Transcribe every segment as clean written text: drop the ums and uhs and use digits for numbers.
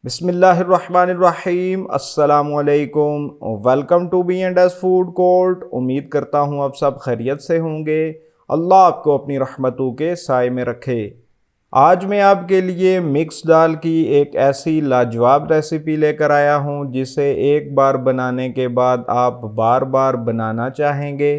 बिस्मिल्लाहिर्रहमानिर्रहीम अस्सलामुअलैकुम। Welcome to B and S food court. उम्मीद करता हूँ आप सब खैरियत से होंगे। अल्लाह आपको अपनी रहमतों के साए में रखे। आज मैं आपके लिए मिक्स दाल की एक ऐसी लाजवाब रेसिपी लेकर आया हूँ जिसे एक बार बनाने के बाद आप बार बार बनाना चाहेंगे।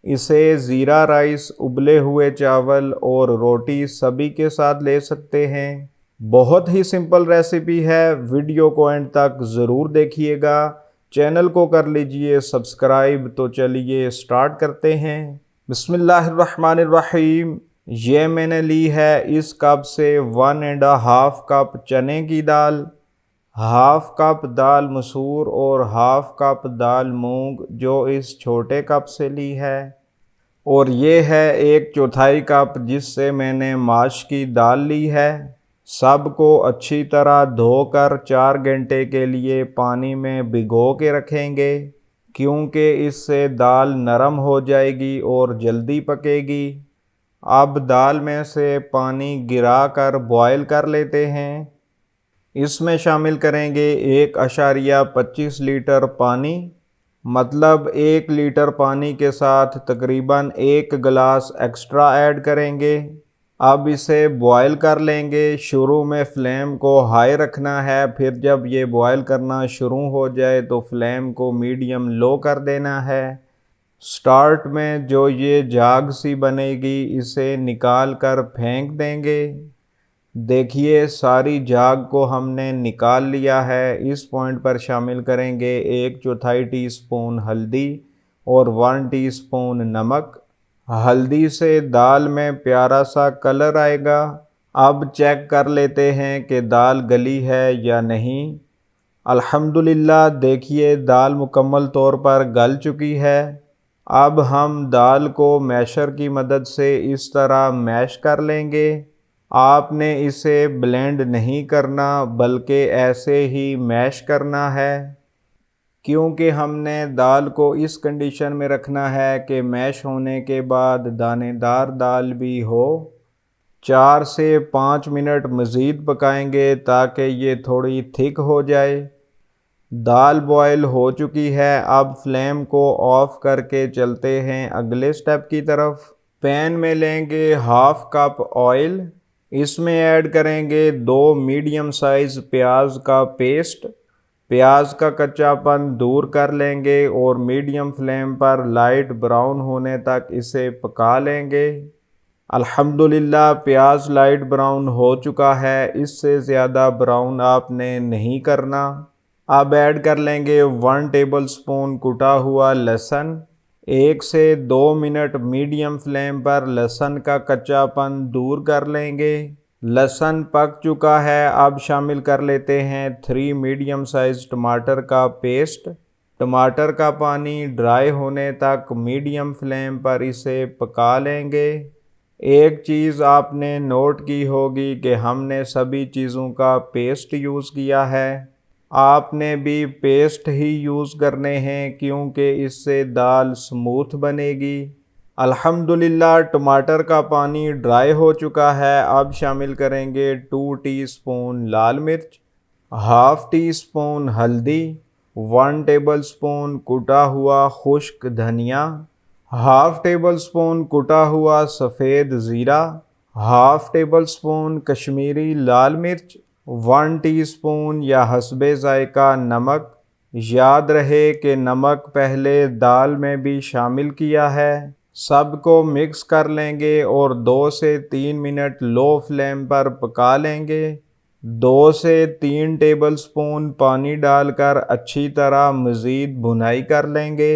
इसे ज़ीरा राइस, उबले हुए चावल और रोटी सभी के साथ ले सकते हैं। बहुत ही सिंपल रेसिपी है, वीडियो को एंड तक ज़रूर देखिएगा। चैनल को कर लीजिए सब्सक्राइब। तो चलिए स्टार्ट करते हैं। बिस्मिल्लाहिर्रहमानिर्रहीम। ये मैंने ली है इस कप से 1.5 कप चने की दाल, हाफ कप दाल मसूर और हाफ कप दाल मूंग जो इस छोटे कप से ली है। और ये है 1/4 कप जिससे मैंने माश की दाल ली है। सबको अच्छी तरह धोकर 4 घंटे के लिए पानी में भिगो के रखेंगे, क्योंकि इससे दाल नरम हो जाएगी और जल्दी पकेगी। अब दाल में से पानी गिराकर बॉयल कर लेते हैं। इसमें शामिल करेंगे 1.25 लीटर पानी, मतलब 1 लीटर पानी के साथ तकरीबन 1 गिलास एक्स्ट्रा ऐड करेंगे। अब इसे बॉयल कर लेंगे। शुरू में फ्लेम को हाई रखना है, फिर जब ये बॉयल करना शुरू हो जाए तो फ्लेम को मीडियम लो कर देना है। स्टार्ट में जो ये झाग सी बनेगी इसे निकाल कर फेंक देंगे। देखिए सारी झाग को हमने निकाल लिया है। इस पॉइंट पर शामिल करेंगे 1/4 टीस्पून हल्दी और 1 टीस्पून नमक। हल्दी से दाल में प्यारा सा कलर आएगा। अब चेक कर लेते हैं कि दाल गली है या नहीं। अल्हम्दुलिल्लाह, देखिए दाल मुकम्मल तौर पर गल चुकी है। अब हम दाल को मैशर की मदद से इस तरह मैश कर लेंगे। आपने इसे ब्लेंड नहीं करना बल्कि ऐसे ही मैश करना है, क्योंकि हमने दाल को इस कंडीशन में रखना है कि मैश होने के बाद दानेदार दाल भी हो। 4 से 5 मिनट मज़ीद पकाएंगे ताकि ये थोड़ी थिक हो जाए। दाल बॉयल हो चुकी है। अब फ्लेम को ऑफ करके चलते हैं अगले स्टेप की तरफ। पैन में लेंगे हाफ कप ऑयल। इसमें ऐड करेंगे 2 मीडियम साइज़ प्याज का पेस्ट। प्याज का कच्चापन दूर कर लेंगे और मीडियम फ्लेम पर लाइट ब्राउन होने तक इसे पका लेंगे। अल्हम्दुलिल्लाह, प्याज लाइट ब्राउन हो चुका है। इससे ज़्यादा ब्राउन आपने नहीं करना। अब ऐड कर लेंगे 1 टेबलस्पून कुटा हुआ लहसुन। 1 से 2 मिनट मीडियम फ्लेम पर लहसुन का कच्चापन दूर कर लेंगे। लहसुन पक चुका है। अब शामिल कर लेते हैं 3 मीडियम साइज टमाटर का पेस्ट। टमाटर का पानी ड्राई होने तक मीडियम फ्लेम पर इसे पका लेंगे। एक चीज़ आपने नोट की होगी कि हमने सभी चीज़ों का पेस्ट यूज़ किया है। आपने भी पेस्ट ही यूज़ करने हैं, क्योंकि इससे दाल स्मूथ बनेगी। अल्हम्दुलिल्लाह, टमाटर का पानी ड्राई हो चुका है। अब शामिल करेंगे 2 टीस्पून लाल मिर्च, हाफ टी स्पून हल्दी, 1 टेबलस्पून कुटा हुआ खुश्क धनिया, हाफ टेबल स्पून कुटा हुआ सफ़ेद ज़ीरा, हाफ टेबल स्पून कश्मीरी लाल मिर्च, 1 टीस्पून या हस्बे ज़ायका नमक। याद रहे कि नमक पहले दाल में भी शामिल किया है। सबको मिक्स कर लेंगे और 2 से 3 मिनट लो फ्लेम पर पका लेंगे। 2 से 3 टेबलस्पून पानी डालकर अच्छी तरह मज़ीद भुनाई कर लेंगे।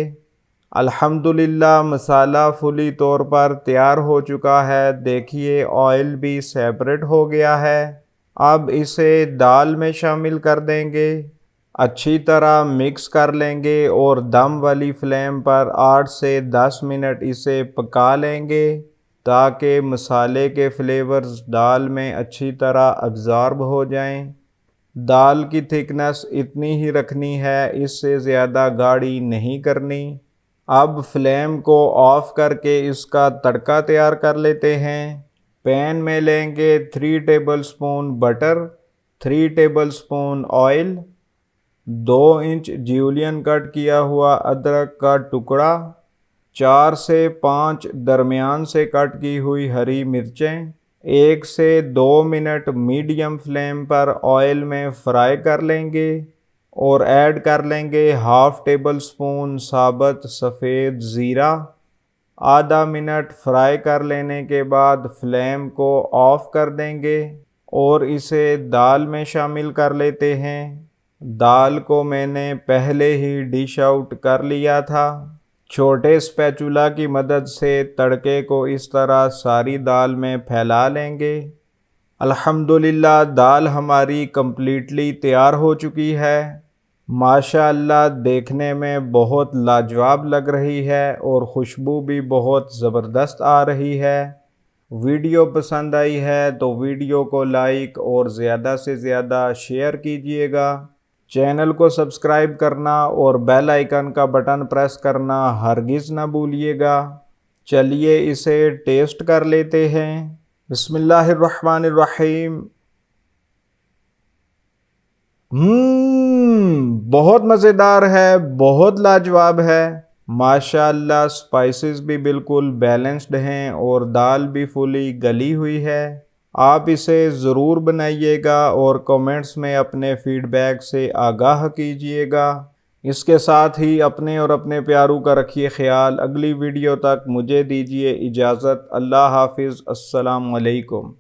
अल्हम्दुलिल्लाह, मसाला फुली तौर पर तैयार हो चुका है। देखिए ऑयल भी सेपरेट हो गया है। अब इसे दाल में शामिल कर देंगे। अच्छी तरह मिक्स कर लेंगे और दम वाली फ्लेम पर 8 से 10 मिनट इसे पका लेंगे, ताकि मसाले के फ्लेवर्स दाल में अच्छी तरह अब्ज़ॉर्ब हो जाएं। दाल की थिकनेस इतनी ही रखनी है, इससे ज़्यादा गाढ़ी नहीं करनी। अब फ्लेम को ऑफ करके इसका तड़का तैयार कर लेते हैं। पैन में लेंगे 3 tablespoon butter. 3 tablespoon oil, 2 inch Julian cut किया हुआ अदरक का टुकड़ा, 4 से 5 दरमियान से कट की हुई हरी मिर्चें, 1 से 2 मिनट मीडियम फ्लेम पर ऑयल में फ्राई कर लेंगे और ऐड कर लेंगे हाफ टेबल स्पून साबुत सफ़ेद ज़ीरा। आधा मिनट फ्राई कर लेने के बाद फ्लेम को ऑफ़ कर देंगे और इसे दाल में शामिल कर लेते हैं। दाल को मैंने पहले ही डिश आउट कर लिया था। छोटे स्पैचुला की मदद से तड़के को इस तरह सारी दाल में फैला लेंगे। अल्हम्दुलिल्लाह दाल हमारी कम्प्लीटली तैयार हो चुकी है। माशाअल्लाह देखने में बहुत लाजवाब लग रही है और खुशबू भी बहुत ज़बरदस्त आ रही है। वीडियो पसंद आई है तो वीडियो को लाइक और ज़्यादा से ज़्यादा शेयर कीजिएगा। चैनल को सब्सक्राइब करना और बेल आइकन का बटन प्रेस करना हरगिज़ ना भूलिएगा। चलिए इसे टेस्ट कर लेते हैं। बिस्मिल्लाहिर्रहमानिर्रहीम। बहुत मज़ेदार है, बहुत लाजवाब है। माशाअल्लाह स्पाइसेस भी बिल्कुल बैलेंस्ड हैं और दाल भी फुली गली हुई है। आप इसे ज़रूर बनाइएगा और कमेंट्स में अपने फ़ीडबैक से आगाह कीजिएगा। इसके साथ ही अपने और अपने प्यारों का रखिए ख्याल। अगली वीडियो तक मुझे दीजिए इजाज़त। अल्लाह हाफिज़। अस्सलाम वालेकुम।